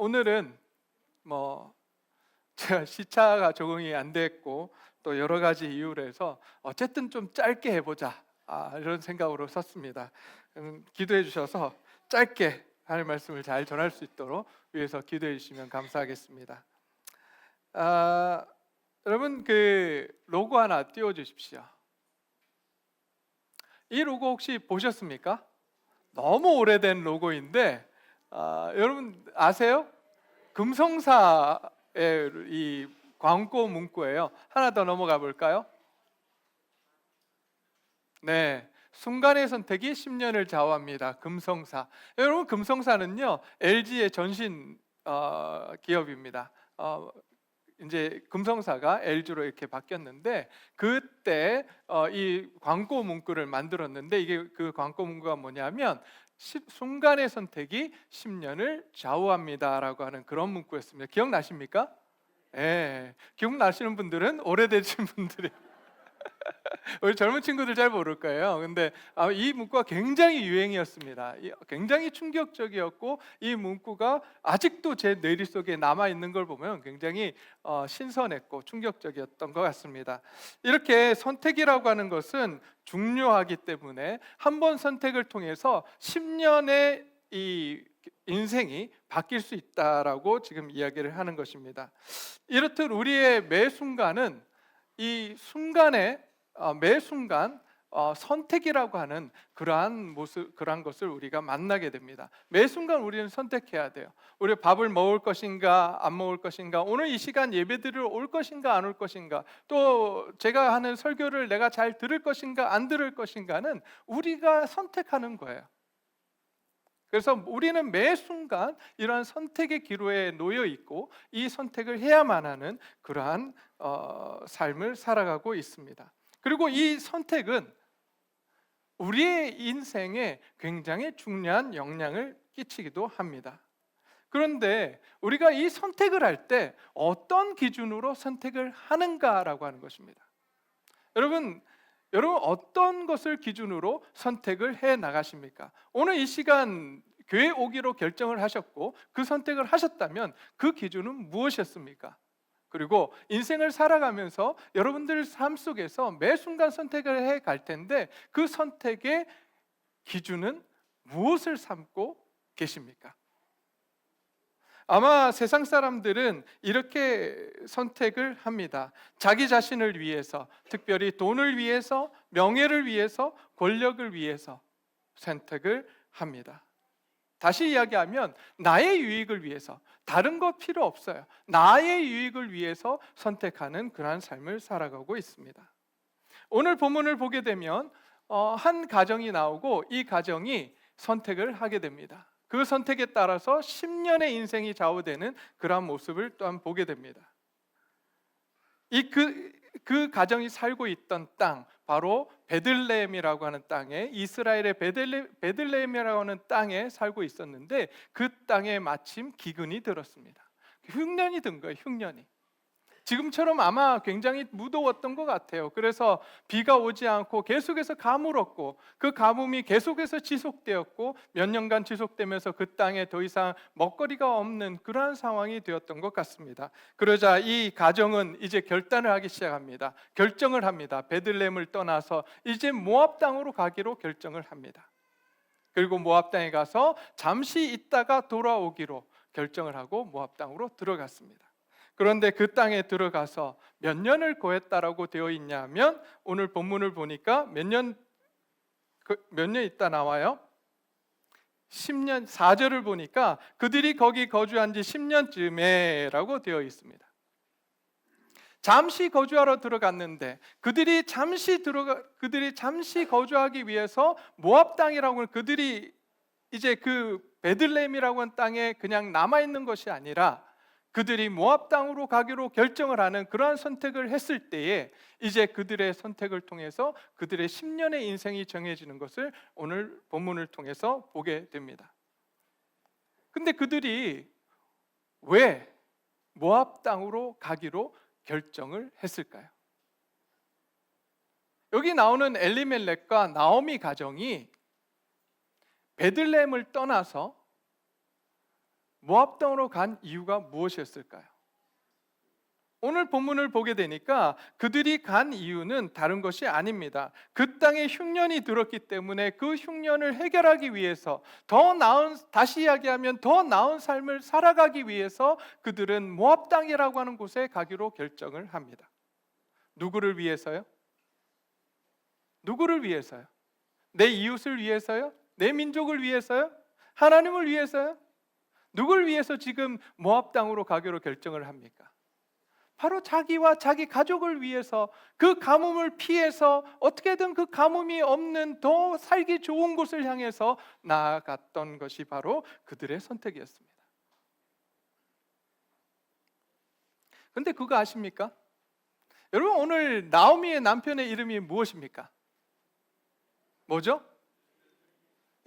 오늘은 뭐 제가 시차가 적응이 안 됐고 또 여러 가지 이유로 해서 어쨌든 좀 짧게 해보자 이런 생각으로 섰습니다. 기도해 주셔서 짧게 하나님 말씀을 잘 전할 수 있도록 위해서 기도해 주시면 감사하겠습니다. 아, 여러분 그 로고 하나 띄워 주십시오. 이 로고 혹시 보셨습니까? 너무 오래된 로고인데 여러분 아세요? 금성사의 이 광고 문구예요. 하나 더 넘어가 볼까요? 네, 순간의 선택이 10년을 좌우합니다. 금성사. 여러분 금성사는요 LG의 전신 기업입니다. 이제 금성사가 LG로 이렇게 바뀌었는데 그때 이 광고 문구를 만들었는데 이게 그 광고 문구가 뭐냐면 순간의 선택이 10년을 좌우합니다라고 하는 그런 문구였습니다. 기억나십니까? 예, 기억나시는 분들은 오래되신 분들이 우리 젊은 친구들 잘 모를 거예요. 근데 이 문구가 굉장히 유행이었습니다. 굉장히 충격적이었고 이 문구가 아직도 제 뇌리 속에 남아 있는 걸 보면 굉장히 신선했고 충격적이었던 것 같습니다. 이렇게 선택이라고 하는 것은 중요하기 때문에 한 번 선택을 통해서 10년의 이 인생이 바뀔 수 있다라고 지금 이야기를 하는 것입니다. 이렇듯 우리의 매 순간은 이 순간에 매 순간 선택이라고 하는 그러한 모습, 그러한 것을 우리가 만나게 됩니다. 매 순간 우리는 선택해야 돼요. 우리 밥을 먹을 것인가 안 먹을 것인가, 오늘 이 시간 예배드리러 올 것인가 안 올 것인가, 또 제가 하는 설교를 내가 잘 들을 것인가 안 들을 것인가는 우리가 선택하는 거예요. 그래서 우리는 매 순간 이러한 선택의 기로에 놓여 있고 이 선택을 해야만 하는 그러한 삶을 살아가고 있습니다. 그리고 이 선택은 우리의 인생에 굉장히 중요한 영향을 끼치기도 합니다. 그런데 우리가 이 선택을 할 때 어떤 기준으로 선택을 하는가라고 하는 것입니다. 여러분 어떤 것을 기준으로 선택을 해 나가십니까? 오늘 이 시간 교회 오기로 결정을 하셨고 그 선택을 하셨다면 그 기준은 무엇이었습니까? 그리고 인생을 살아가면서 여러분들 삶 속에서 매 순간 선택을 해 갈 텐데 그 선택의 기준은 무엇을 삼고 계십니까? 아마 세상 사람들은 이렇게 선택을 합니다. 자기 자신을 위해서, 특별히 돈을 위해서, 명예를 위해서, 권력을 위해서 선택을 합니다. 다시 이야기하면 나의 유익을 위해서, 다른 거 필요 없어요. 나의 유익을 위해서 선택하는 그러한 삶을 살아가고 있습니다. 오늘 본문을 보게 되면 한 가정이 나오고 이 가정이 선택을 하게 됩니다. 그 선택에 따라서 10년의 인생이 좌우되는 그러한 모습을 또한 보게 됩니다. 그 가정이 살고 있던 땅, 바로 베들레헴이라고 하는 땅에, 이스라엘의 베들레헴이라고 하는 땅에 살고 있었는데 그 땅에 마침 기근이 들었습니다. 흉년이 든 거예요. 흉년이. 지금처럼 아마 굉장히 무더웠던 것 같아요. 그래서 비가 오지 않고 계속해서 가물었고 그 가뭄이 계속해서 지속되었고 몇 년간 지속되면서 그 땅에 더 이상 먹거리가 없는 그러한 상황이 되었던 것 같습니다. 그러자 이 가정은 이제 결단을 하기 시작합니다. 결정을 합니다. 베들레헴을 떠나서 이제 모압 땅으로 가기로 결정을 합니다. 그리고 모압 땅에 가서 잠시 있다가 돌아오기로 결정을 하고 모압 땅으로 들어갔습니다. 그런데 그 땅에 들어가서 몇 년을 거했다라고 되어 있냐면 오늘 본문을 보니까 몇 년 있다 나와요. 10년, 4절을 보니까 그들이 거기 거주한 지 10년쯤에 라고 되어 있습니다. 잠시 거주하러 들어갔는데 그들이 잠시 거주하기 위해서 모압 땅이라고 하는, 그들이 이제 그 베들레헴이라고 하는 땅에 그냥 남아 있는 것이 아니라 그들이 모압 땅으로 가기로 결정을 하는 그러한 선택을 했을 때에 이제 그들의 선택을 통해서 그들의 10년의 인생이 정해지는 것을 오늘 본문을 통해서 보게 됩니다. 근데 그들이 왜 모압 땅으로 가기로 결정을 했을까요? 여기 나오는 엘리멜렉과 나오미 가정이 베들레헴을 떠나서 모압 땅으로 간 이유가 무엇이었을까요? 오늘 본문을 보게 되니까 그들이 간 이유는 다른 것이 아닙니다. 그 땅에 흉년이 들었기 때문에 그 흉년을 해결하기 위해서 더 나은, 다시 이야기하면 더 나은 삶을 살아가기 위해서 그들은 모압 땅이라고 하는 곳에 가기로 결정을 합니다. 누구를 위해서요? 누구를 위해서요? 내 이웃을 위해서요? 내 민족을 위해서요? 하나님을 위해서요? 누굴 위해서 지금 모압 땅으로 가기로 결정을 합니까? 바로 자기와 자기 가족을 위해서, 그 가뭄을 피해서 어떻게든 그 가뭄이 없는 더 살기 좋은 곳을 향해서 나아갔던 것이 바로 그들의 선택이었습니다. 근데 그거 아십니까? 여러분, 오늘 나오미의 남편의 이름이 무엇입니까? 뭐죠?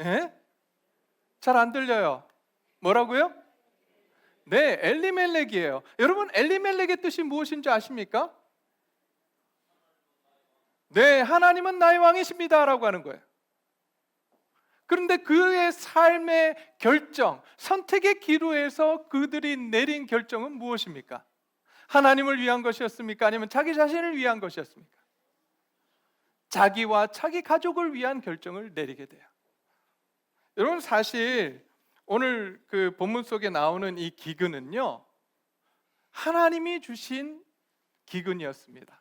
예? 잘 안 들려요. 뭐라고요? 네, 엘리멜렉이에요. 여러분, 엘리멜렉의 뜻이 무엇인지 아십니까? 네, 하나님은 나의 왕이십니다 라고 하는 거예요. 그런데 그의 삶의 결정, 선택의 기로에서 그들이 내린 결정은 무엇입니까? 하나님을 위한 것이었습니까? 아니면 자기 자신을 위한 것이었습니까? 자기와 자기 가족을 위한 결정을 내리게 돼요. 여러분, 사실 오늘 그 본문 속에 나오는 이 기근은요, 하나님이 주신 기근이었습니다.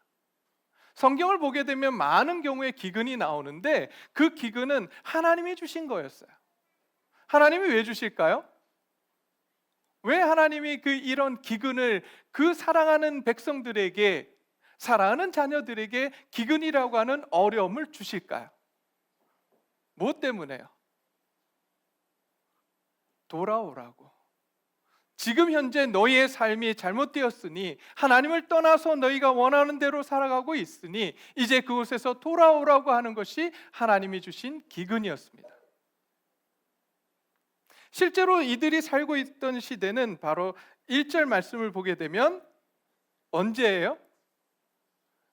성경을 보게 되면 많은 경우에 기근이 나오는데 그 기근은 하나님이 주신 거였어요. 하나님이 왜 주실까요? 왜 하나님이 이런 기근을 그 사랑하는 백성들에게, 사랑하는 자녀들에게 기근이라고 하는 어려움을 주실까요? 무엇 때문에요? 돌아오라고. 지금 현재 너희의 삶이 잘못되었으니, 하나님을 떠나서 너희가 원하는 대로 살아가고 있으니 이제 그곳에서 돌아오라고 하는 것이 하나님이 주신 기근이었습니다. 실제로 이들이 살고 있던 시대는 바로 1절 말씀을 보게 되면 언제예요?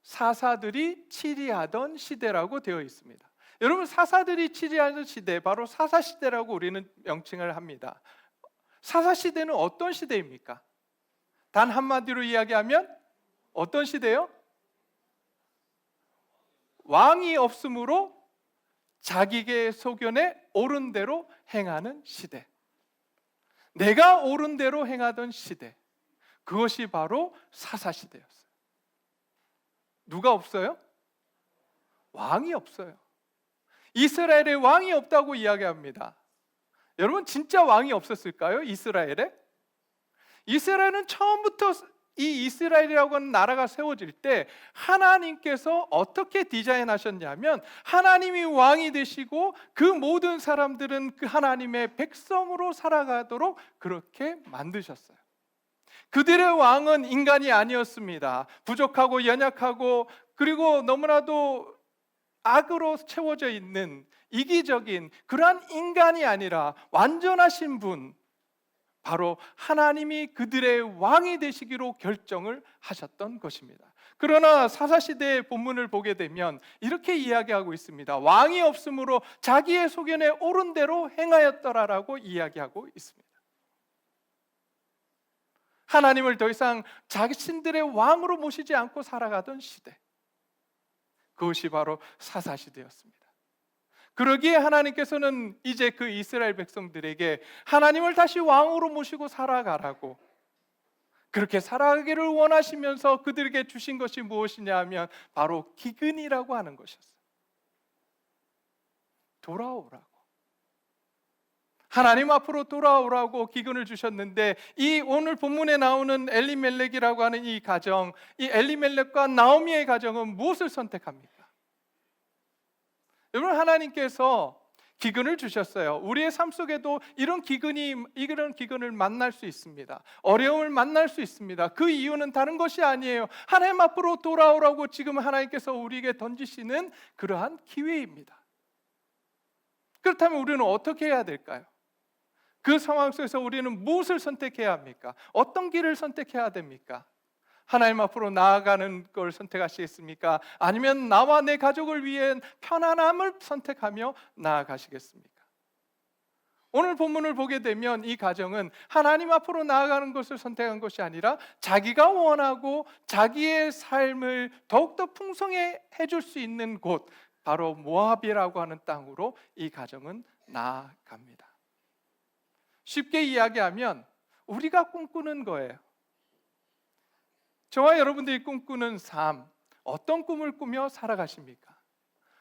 사사들이 치리하던 시대라고 되어 있습니다. 여러분, 사사들이 치리하던 시대, 바로 사사시대라고 우리는 명칭을 합니다. 사사시대는 어떤 시대입니까? 단 한마디로 이야기하면 어떤 시대요? 왕이 없으므로 자기의 소견에 옳은 대로 행하는 시대, 내가 옳은 대로 행하던 시대, 그것이 바로 사사시대였어요. 누가 없어요? 왕이 없어요. 이스라엘에 왕이 없다고 이야기합니다. 여러분, 진짜 왕이 없었을까요? 이스라엘에? 이스라엘은 처음부터 이 이스라엘이라고 하는 나라가 세워질 때 하나님께서 어떻게 디자인하셨냐면, 하나님이 왕이 되시고 그 모든 사람들은 그 하나님의 백성으로 살아가도록 그렇게 만드셨어요. 그들의 왕은 인간이 아니었습니다. 부족하고 연약하고 그리고 너무나도 악으로 채워져 있는 이기적인 그러한 인간이 아니라 완전하신 분, 바로 하나님이 그들의 왕이 되시기로 결정을 하셨던 것입니다. 그러나 사사시대의 본문을 보게 되면 이렇게 이야기하고 있습니다. 왕이 없으므로 자기의 소견에 옳은 대로 행하였더라라고 이야기하고 있습니다. 하나님을 더 이상 자신들의 왕으로 모시지 않고 살아가던 시대, 그것이 바로 사사시대였습니다. 그러기에 하나님께서는 이제 그 이스라엘 백성들에게 하나님을 다시 왕으로 모시고 살아가라고, 그렇게 살아가기를 원하시면서 그들에게 주신 것이 무엇이냐 하면 바로 기근이라고 하는 것이었어요. 돌아오라고, 하나님 앞으로 돌아오라고 기근을 주셨는데, 이 오늘 본문에 나오는 엘리멜렉이라고 하는 이 가정, 이 엘리멜렉과 나오미의 가정은 무엇을 선택합니까? 여러분, 하나님께서 기근을 주셨어요. 우리의 삶 속에도 이런 기근을 만날 수 있습니다. 어려움을 만날 수 있습니다. 그 이유는 다른 것이 아니에요. 하나님 앞으로 돌아오라고 지금 하나님께서 우리에게 던지시는 그러한 기회입니다. 그렇다면 우리는 어떻게 해야 될까요? 그 상황 속에서 우리는 무엇을 선택해야 합니까? 어떤 길을 선택해야 됩니까? 하나님 앞으로 나아가는 걸 선택하시겠습니까? 아니면 나와 내 가족을 위해 편안함을 선택하며 나아가시겠습니까? 오늘 본문을 보게 되면 이 가정은 하나님 앞으로 나아가는 것을 선택한 것이 아니라 자기가 원하고 자기의 삶을 더욱더 풍성해 해줄 수 있는 곳, 바로 모압이라고 하는 땅으로 이 가정은 나아갑니다. 쉽게 이야기하면 우리가 꿈꾸는 거예요. 저와 여러분들이 꿈꾸는 삶, 어떤 꿈을 꾸며 살아가십니까?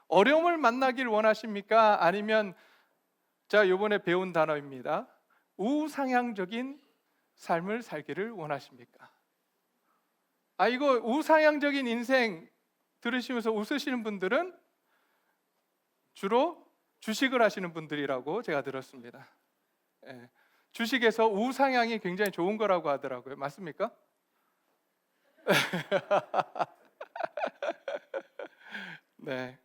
어려움을 만나길 원하십니까? 아니면 자, 이번에 배운 단어입니다. 우상향적인 삶을 살기를 원하십니까? 이거 우상향적인 인생 들으시면서 웃으시는 분들은 주로 주식을 하시는 분들이라고 제가 들었습니다. 예, 주식에서 우상향이 굉장히 좋은 거라고 하더라고요. 맞습니까? 네.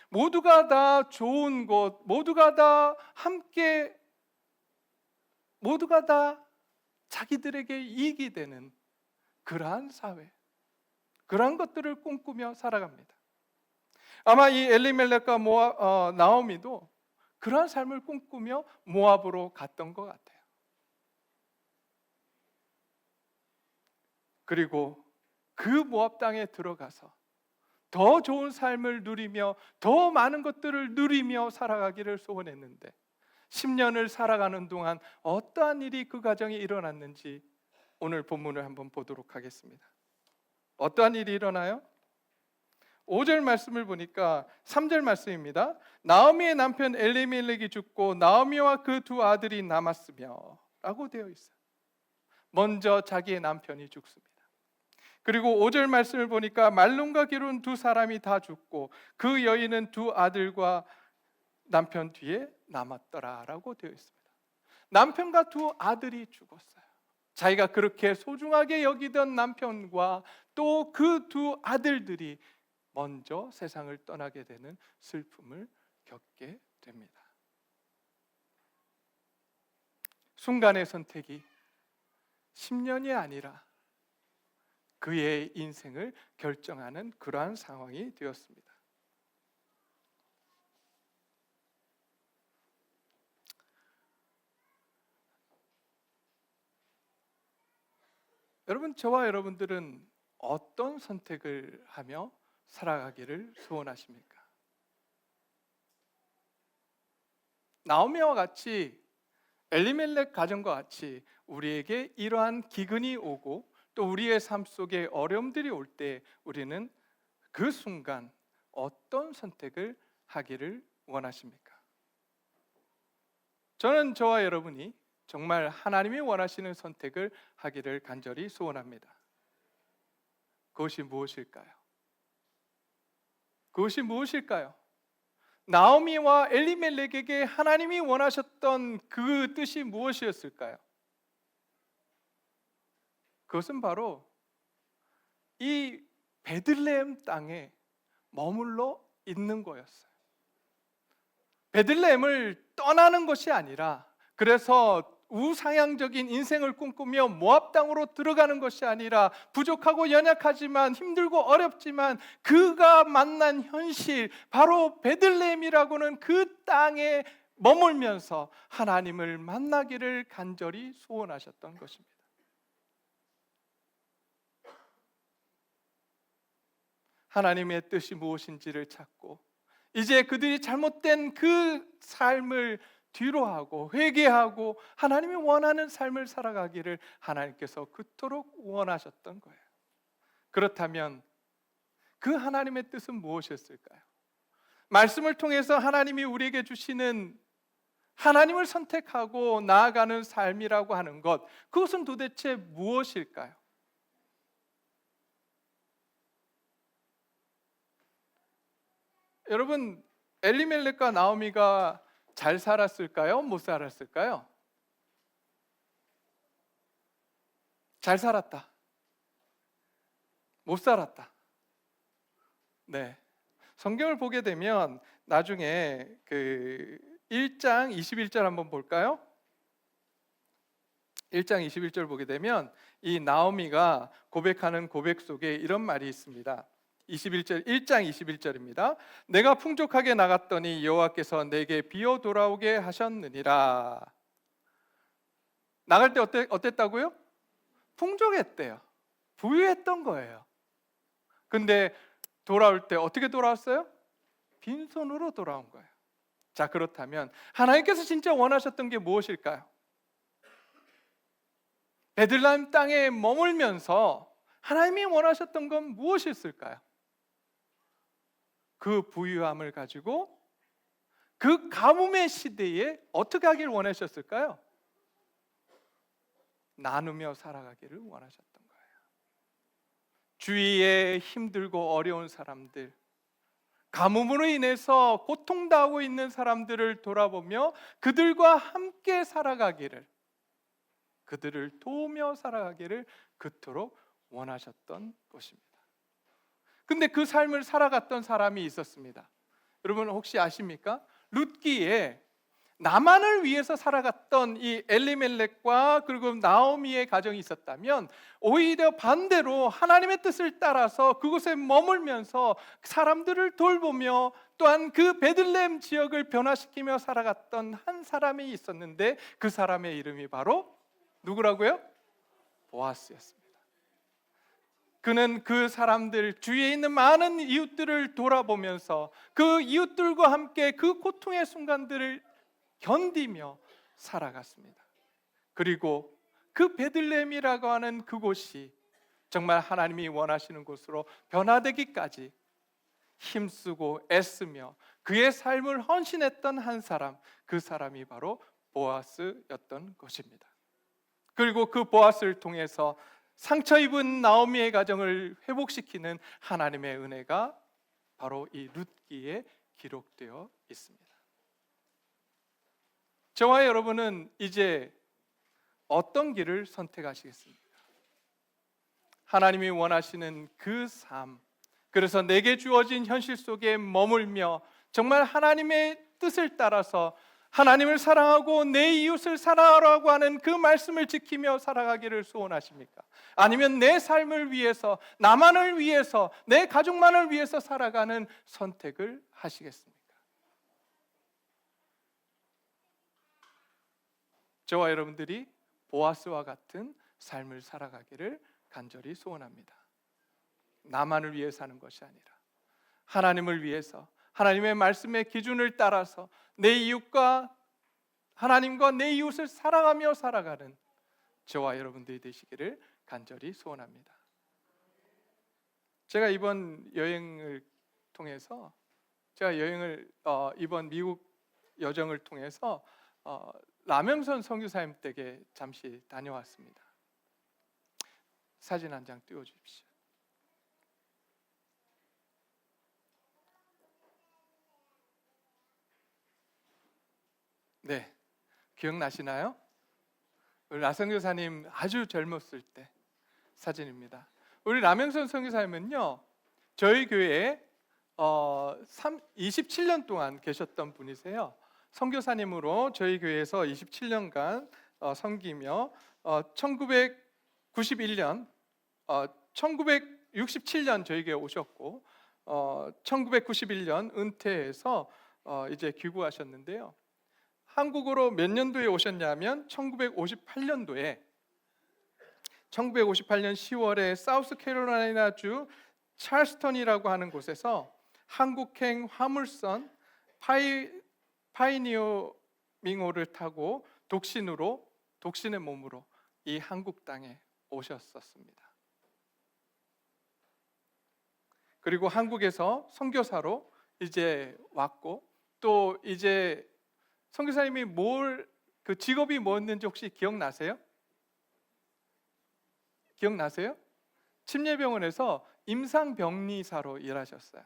모두가 다 좋은 곳, 모두가 다 함께, 모두가 다 자기들에게 이익이 되는 그러한 사회, 그러한 것들을 꿈꾸며 살아갑니다. 아마 이 엘리멜렉과 나오미도 그러한 삶을 꿈꾸며 모압으로 갔던 것 같아요. 그리고 그 모압 땅에 들어가서 더 좋은 삶을 누리며 더 많은 것들을 누리며 살아가기를 소원했는데 10년을 살아가는 동안 어떠한 일이 그 가정에 일어났는지 오늘 본문을 한번 보도록 하겠습니다. 어떠한 일이 일어나요? 5절 말씀을 보니까 3절 말씀입니다. 나오미의 남편 엘리멜렉이 죽고 나오미와 그 두 아들이 남았으며 라고 되어 있어요. 먼저 자기의 남편이 죽습니다. 그리고 5절 말씀을 보니까 말론과 기룬 두 사람이 다 죽고 그 여인은 두 아들과 남편 뒤에 남았더라라고 되어 있습니다. 남편과 두 아들이 죽었어요. 자기가 그렇게 소중하게 여기던 남편과 또 그 두 아들들이 먼저 세상을 떠나게 되는 슬픔을 겪게 됩니다. 순간의 선택이 10년이 아니라 그의 인생을 결정하는 그러한 상황이 되었습니다. 여러분, 저와 여러분들은 어떤 선택을 하며 살아가기를 소원하십니까? 나오미와 같이 엘리멜렉 가정과 같이 우리에게 이러한 기근이 오고 또 우리의 삶 속에 어려움들이 올 때 우리는 그 순간 어떤 선택을 하기를 원하십니까? 저는 저와 여러분이 정말 하나님이 원하시는 선택을 하기를 간절히 소원합니다. 그것이 무엇일까요? 그것이 무엇일까요? 나오미와 엘리멜렉에게 하나님이 원하셨던 그 뜻이 무엇이었을까요? 그것은 바로 이 베들레헴 땅에 머물러 있는 거였어요. 베들레헴을 떠나는 것이 아니라, 그래서 우상향적인 인생을 꿈꾸며 모압 땅으로 들어가는 것이 아니라, 부족하고 연약하지만 힘들고 어렵지만 그가 만난 현실, 바로 베들레헴이라고는 그 땅에 머물면서 하나님을 만나기를 간절히 소원하셨던 것입니다. 하나님의 뜻이 무엇인지를 찾고 이제 그들이 잘못된 그 삶을 뒤로하고 회개하고 하나님이 원하는 삶을 살아가기를 하나님께서 그토록 원하셨던 거예요. 그렇다면 그 하나님의 뜻은 무엇이었을까요? 말씀을 통해서 하나님이 우리에게 주시는 하나님을 선택하고 나아가는 삶이라고 하는 것, 그것은 도대체 무엇일까요? 여러분, 엘리멜렉과 나오미가 잘 살았을까요? 못 살았을까요? 잘 살았다. 못 살았다. 네. 성경을 보게 되면 나중에 그 1장 21절 한번 볼까요? 1장 21절 보게 되면 이 나오미가 고백하는 고백 속에 이런 말이 있습니다. 21절 1장 21절입니다. 내가 풍족하게 나갔더니 여호와께서 내게 비어 돌아오게 하셨느니라. 나갈 때 어땠다고요? 풍족했대요. 부유했던 거예요. 근데 돌아올 때 어떻게 돌아왔어요? 빈손으로 돌아온 거예요. 자, 그렇다면 하나님께서 진짜 원하셨던 게 무엇일까요? 베들레헴 땅에 머물면서 하나님이 원하셨던 건 무엇이었을까요? 그 부유함을 가지고 그 가뭄의 시대에 어떻게 하길 원하셨을까요? 나누며 살아가기를 원하셨던 거예요. 주위에 힘들고 어려운 사람들, 가뭄으로 인해서 고통당하고 있는 사람들을 돌아보며 그들과 함께 살아가기를, 그들을 도우며 살아가기를 그토록 원하셨던 것입니다. 근데 그 삶을 살아갔던 사람이 있었습니다. 여러분 혹시 아십니까? 룻기에 나만을 위해서 살아갔던 이 엘리멜렉과 그리고 나오미의 가정이 있었다면, 오히려 반대로 하나님의 뜻을 따라서 그곳에 머물면서 사람들을 돌보며 또한 그 베들레헴 지역을 변화시키며 살아갔던 한 사람이 있었는데, 그 사람의 이름이 바로 누구라고요? 보아스였습니다. 그는 그 사람들 주위에 있는 많은 이웃들을 돌아보면서 그 이웃들과 함께 그 고통의 순간들을 견디며 살아갔습니다. 그리고 그 베들레헴이라고 하는 그곳이 정말 하나님이 원하시는 곳으로 변화되기까지 힘쓰고 애쓰며 그의 삶을 헌신했던 한 사람, 그 사람이 바로 보아스였던 것입니다. 그리고 그 보아스를 통해서 상처 입은 나오미의 가정을 회복시키는 하나님의 은혜가 바로 이 룻기에 기록되어 있습니다. 저와 여러분은 이제 어떤 길을 선택하시겠습니까? 하나님이 원하시는 그 삶, 그래서 내게 주어진 현실 속에 머물며 정말 하나님의 뜻을 따라서 하나님을 사랑하고 내 이웃을 사랑하라고 하는 그 말씀을 지키며 살아가기를 소원하십니까? 아니면 내 삶을 위해서, 나만을 위해서, 내 가족만을 위해서 살아가는 선택을 하시겠습니까? 저와 여러분들이 보아스와 같은 삶을 살아가기를 간절히 소원합니다. 나만을 위해 사는 것이 아니라 하나님을 위해서, 하나님의 말씀의 기준을 따라서 내 이웃과 하나님과 내 이웃을 사랑하며 살아가는 저와 여러분들이 되시기를 간절히 소원합니다. 제가 이번 여행을 통해서, 이번 미국 여정을 통해서 남영선 선교사님 댁에 잠시 다녀왔습니다. 사진 한 장 띄워주십시오. 네, 기억나시나요? 우리 나선교사님 아주 젊었을 때 사진입니다. 우리 남영선 선교사님은요, 저희 교회에 27년 동안 계셨던 분이세요. 선교사님으로 저희 교회에서 27년간 섬기며 1967년 저희 교회에 오셨고 1991년 은퇴해서 이제 귀국하셨는데요. 한국으로 몇 년도에 오셨냐면 1958년 10월에 사우스캐롤라이나주 찰스턴이라고 하는 곳에서 한국행 화물선 파이니어밍호를 타고 독신의 몸으로 이 한국 땅에 오셨었습니다. 그리고 한국에서 선교사로 이제 왔고, 또 이제 선교사님이 그 직업이 뭐였는지 혹시 기억나세요? 침례병원에서 임상병리사로 일하셨어요.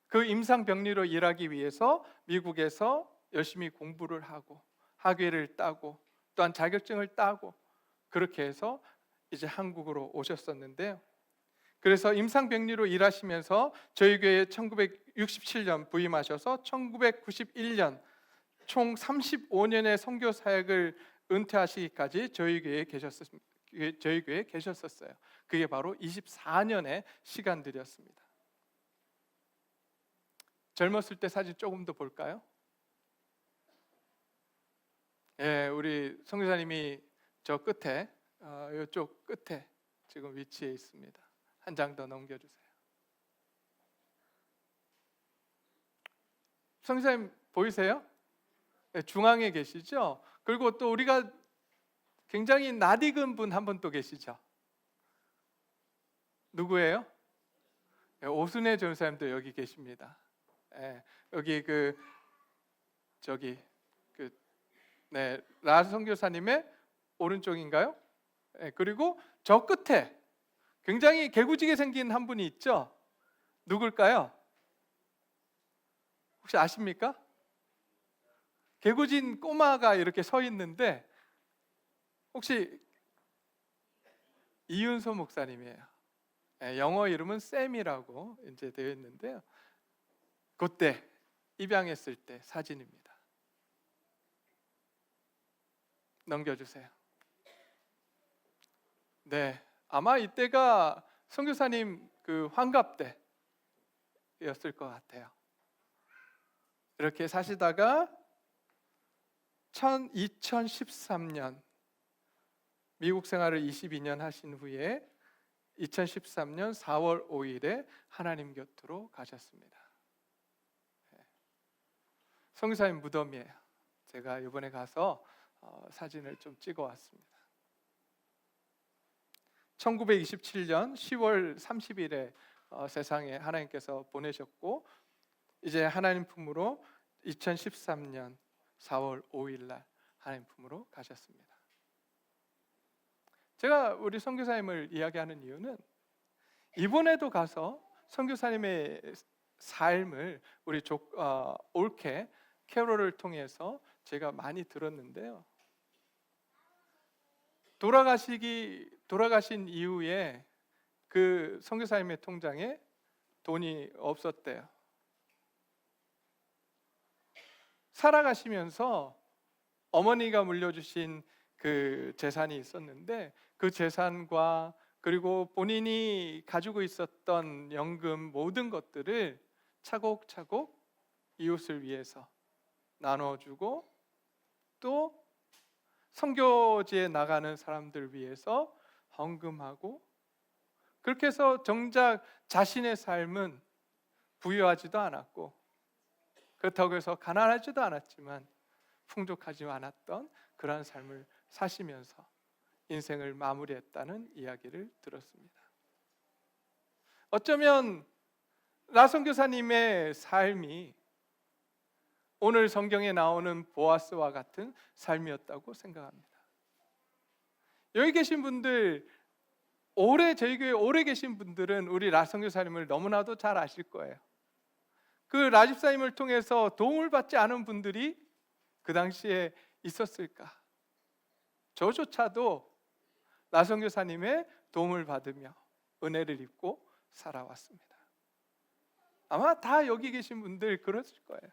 그 임상병리로 일하기 위해서 미국에서 열심히 공부를 하고 학위를 따고 또한 자격증을 따고 그렇게 해서 이제 한국으로 오셨었는데요. 그래서 임상병리로 일하시면서 저희 교회에 1967년 부임하셔서 1991년 총 35년의 선교 사역을 은퇴하시기까지 저희 교회에 저희 교회에 계셨었어요. 그게 바로 24년의 시간들이었습니다. 젊었을 때 사진 조금 더 볼까요? 예, 우리 선교사님이 저 끝에, 이쪽 끝에 지금 위치해 있습니다. 한 장 더 넘겨주세요. 선교사님 보이세요? 네, 중앙에 계시죠? 그리고 또 우리가 굉장히 낯익은 분 한 분 또 계시죠? 누구예요? 네, 오순혜 전사님도 여기 계십니다. 네, 여기 네, 라 선교사님의 오른쪽인가요? 네, 그리고 저 끝에 굉장히 개구지게 생긴 한 분이 있죠? 누굴까요? 혹시 아십니까? 개구진 꼬마가 이렇게 서 있는데 혹시 이윤소 목사님이에요. 영어 이름은 샘이라고 이제 되어 있는데요. 그때 입양했을 때 사진입니다. 넘겨주세요. 네, 아마 이때가 선교사님 그 환갑 때였을 것 같아요. 이렇게 사시다가 2013년 미국 생활을 22년 하신 후에 2013년 4월 5일에 하나님 곁으로 가셨습니다. 선교사님 무덤이에요. 제가 이번에 가서 사진을 좀 찍어 왔습니다. 1927년 10월 30일에 세상에 하나님께서 보내셨고 이제 하나님 품으로 2013년 4월 5일 날 하나님 품으로 가셨습니다. 제가 우리 선교사님을 이야기하는 이유는 이번에도 가서 선교사님의 삶을 우리 옳게 캐롤을 통해서 제가 많이 들었는데요. 돌아가신 이후에 그 선교사님의 통장에 돈이 없었대요. 살아가시면서 어머니가 물려주신 그 재산이 있었는데 그 재산과 그리고 본인이 가지고 있었던 연금 모든 것들을 차곡차곡 이웃을 위해서 나눠주고 또 선교지에 나가는 사람들 위해서 헌금하고 그렇게 해서 정작 자신의 삶은 부유하지도 않았고 그렇다고 해서 가난하지도 않았지만 풍족하지 않았던 그러한 삶을 사시면서 인생을 마무리했다는 이야기를 들었습니다. 어쩌면 라선교사님의 삶이 오늘 성경에 나오는 보아스와 같은 삶이었다고 생각합니다. 여기 계신 분들, 저희 교회 오래 계신 분들은 우리 라선교사님을 너무나도 잘 아실 거예요. 그 라집사님을 통해서 도움을 받지 않은 분들이 그 당시에 있었을까? 저조차도 라선교사님의 도움을 받으며 은혜를 입고 살아왔습니다. 아마 다 여기 계신 분들 그러실 거예요.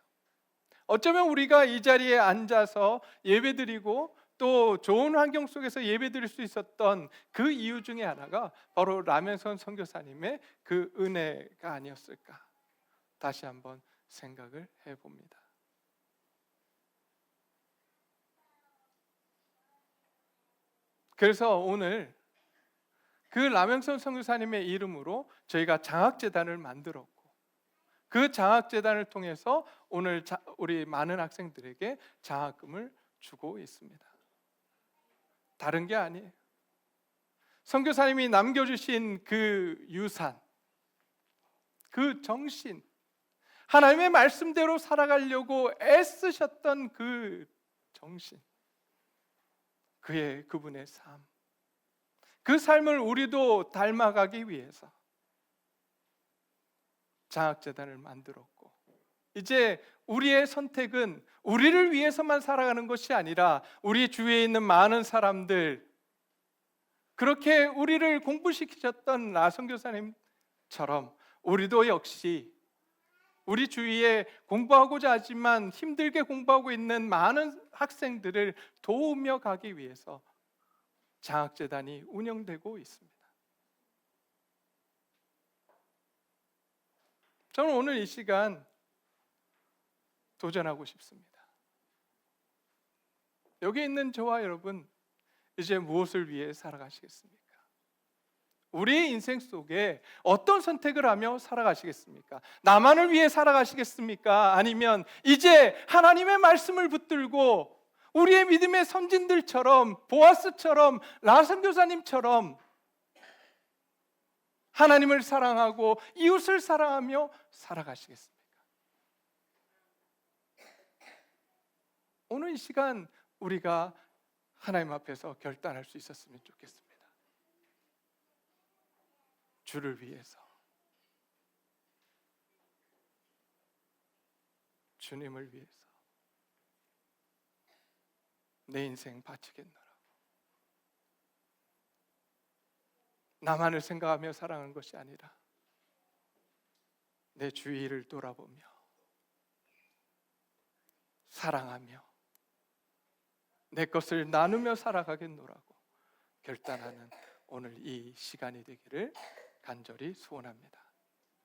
어쩌면 우리가 이 자리에 앉아서 예배드리고 또 좋은 환경 속에서 예배드릴 수 있었던 그 이유 중에 하나가 바로 라면선 선교사님의 그 은혜가 아니었을까? 다시 한번 생각을 해봅니다. 그래서 오늘 그 라면선 선교사님의 이름으로 저희가 장학재단을 만들었고 그 장학재단을 통해서 오늘 우리 많은 학생들에게 장학금을 주고 있습니다. 다른 게 아니에요. 선교사님이 남겨주신 그 유산, 그 정신, 하나님의 말씀대로 살아가려고 애쓰셨던 그 정신, 그분의 삶, 그 삶을 우리도 닮아가기 위해서 장학재단을 만들었고 이제 우리의 선택은 우리를 위해서만 살아가는 것이 아니라 우리 주위에 있는 많은 사람들, 그렇게 우리를 공부시키셨던 라선교사님처럼 우리도 역시 우리 주위에 공부하고자 하지만 힘들게 공부하고 있는 많은 학생들을 도우며 가기 위해서 장학재단이 운영되고 있습니다. 저는 오늘 이 시간 도전하고 싶습니다. 여기 있는 저와 여러분, 이제 무엇을 위해 살아가시겠습니까? 우리의 인생 속에 어떤 선택을 하며 살아가시겠습니까? 나만을 위해 살아가시겠습니까? 아니면 이제 하나님의 말씀을 붙들고 우리의 믿음의 선진들처럼, 보아스처럼, 라 선교사님처럼 하나님을 사랑하고 이웃을 사랑하며 살아가시겠습니까? 오늘 이 시간 우리가 하나님 앞에서 결단할 수 있었으면 좋겠습니다. 주를 위해서, 주님을 위해서 내 인생 바치겠노라고. 나만을 생각하며 살아가는 것이 아니라 내 주위를 돌아보며 사랑하며 내 것을 나누며 살아가겠노라고 결단하는 오늘 이 시간이 되기를 간절히 소원합니다.